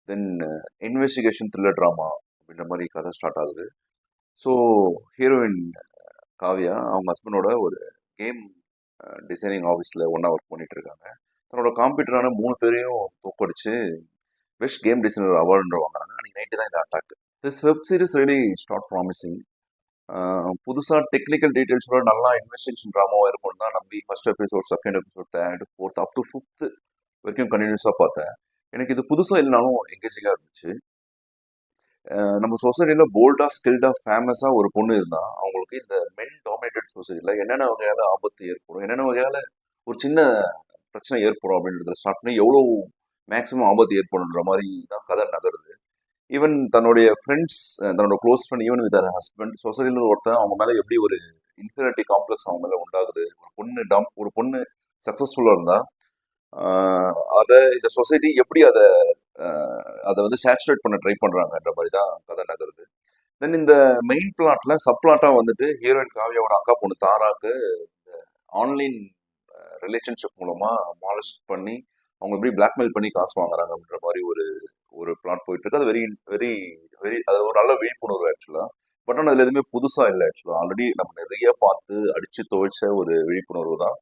தென் investigation thriller drama அப்படின்ற மாதிரி கதை ஸ்டார்ட் ஆகுது. ஸோ ஹீரோயின் காவ்யா அவங்க ஹஸ்பண்டோட ஒரு கேம் டிசைனிங் ஆஃபீஸில் ஒன்றா ஒர்க் பண்ணிட்டு இருக்காங்க. தன்னோட காம்பீட்டரான 3 பேரையும் தோக்கடிச்சு பெஸ்ட் கேம் டிசைனர் அவார்டுன்ற வாங்குறாங்க. அன்னைக்கு நைட்டு தான் இந்த attack. This web series ready start promising. புதுசாக டெக்னிக்கல் டீட்டெயில்ஸோட நல்லா இன்வெஸ்டிகேஷன் ட்ராமாவாக இருக்கும்னு தான் நம்பி first episode, second episode, third, fourth up to fifth வரைக்கும் கண்டினியூஸாக பார்த்தேன். எனக்கு இது புதுசாக இல்லைனாலும் எங்கேஜிங்காக இருந்துச்சு. நம்ம சொசைட்டியில் போல்டாக ஸ்கில்டாக ஃபேமஸாக ஒரு பொண்ணு இருந்தா அவங்களுக்கு இந்த மென் டாமினேட்டட் சொசைட்டியில் என்னென்ன வகையால் ஆபத்து ஏற்படும், என்னென்ன வகையால் ஒரு சின்ன பிரச்சனை ஏற்படும் அப்படின்றத ஸ்டார்ட் பண்ணி எவ்வளோ மேக்ஸிமம் ஆபத்து ஏற்படுன்ற மாதிரி தான் கதை நகருது. ஈவன் தன்னுடைய ஃப்ரெண்ட்ஸ், தன்னோட close friend, even with husband, சொசைட்டியில் ஒருத்தன் அவங்க மேலே எப்படி ஒரு இன்ஃபீரியாரிட்டி காம்ப்ளெக்ஸ் அவங்க மேலே உண்டாகுது. ஒரு பொண்ணு சக்ஸஸ்ஃபுல்லாக இருந்தா அதை இந்த சொசைட்டி எப்படி அதை வந்து சேச்சுரேட் பண்ண ட்ரை பண்றாங்கன்ற மாதிரி தான் கதை நகருது. தென் இந்த மெயின் பிளாட்ல சப் பிளாட்டா வந்துட்டு ஹீரோயின் காவ்யாவோட அக்கா பொண்ணு தாராக்கு ஆன்லைன் ரிலேஷன்ஷிப் மூலமா மாலிஸ்ட் பண்ணி அவங்க எப்படி பிளாக்மெயில் பண்ணி காசு வாங்குறாங்க அப்படின்ற மாதிரி ஒரு ஒரு பிளாட் போயிட்டு இருக்கு. அது வெரி வெரி வெரி அது ஒரு நல்ல விழிப்புணர்வு ஆக்சுவலா. பட் ஆனால் அதுல எதுவுமே புதுசா இல்லை ஆக்சுவலா. ஆல்ரெடி நம்ம நிறைய பார்த்து அடிச்சு துவைச்ச ஒரு விழிப்புணர்வு தான்.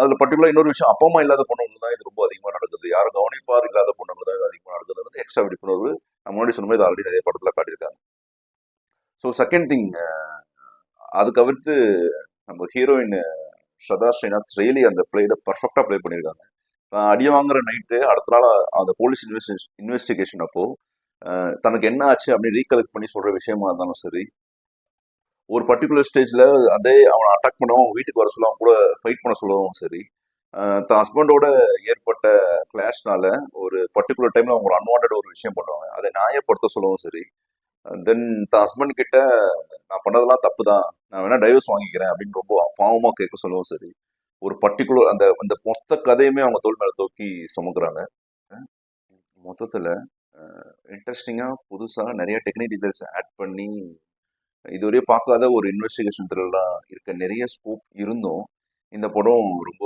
அதுல பர்டிகுலர் இன்னொரு விஷயம், அப்பா அம்மா இல்லாத பொண்ணுங்க தான் இது ரொம்ப அதிகமா நடக்குது. யாரும் கவனிப்பார் இல்லாத பொண்ணுங்க தான் இது அதிகமா நடக்குது. எக்ஸ்ட்ரா விழிப்புணர்வு நம்ம முன்னாடி சொன்ன மாதிரி ஆல்ரெடி நிறைய படத்துல காட்டியிருக்காங்க. ஸோ செகண்ட் திங், அது தவிர்த்து நம்ம ஹீரோயின் ஸ்ரதா ஸ்ரீநாத் ரியலி அந்த பிளேட பர்ஃபெக்டா ப்ளே பண்ணியிருக்காங்க. அடி வாங்குற நைட்டு அடுத்த நாள் அந்த போலீஸ் இன்வெஸ்டிகேஷன் அப்போ தனக்கு என்ன ஆச்சு அப்படின்னு ரீகலெக்ட் பண்ணி சொல்ற விஷயமா இருந்தாலும் சரி, ஒரு பர்டிகுலர் ஸ்டேஜ்ல அதே அவனை அட்டாக் பண்ணவும் வீட்டுக்கு வர சொல்லவும் கூட ஃபைட் பண்ண சொல்லவும் சரி, தன் ஹஸ்பண்டோட ஏற்பட்ட கிளாஷ்னால ஒரு பர்டிகுலர் டைம்ல அவங்க அன்வான்ட் ஒரு விஷயம் பண்ணுவாங்க, அதை நியாயப்படுத்த சொல்லவும் சரி, தென் தன் ஹஸ்பண்ட் கிட்ட நான் பண்ணதெல்லாம் தப்பு தான், நான் வேணா டைவர்ஸ் வாங்கிக்கிறேன் அப்படின்னு ரொம்ப பாவமா கேட்க சொல்லவும் சரி, ஒரு பர்டிகுலர் அந்த அந்த மொத்த கதையுமே அவங்க தோல் மேல தூக்கி சுமக்குறாங்க. மொத்தத்துல இன்ட்ரெஸ்டிங்கா புதுசா நிறைய டெக்னிக் டீடைல்ஸ் ஆட் பண்ணி இதுவரையும் பார்க்காத ஒரு இன்வெஸ்டிகேஷன் த்ரில்லா இருக்க நிறைய ஸ்கோப் இருந்தும் இந்த படம் ரொம்ப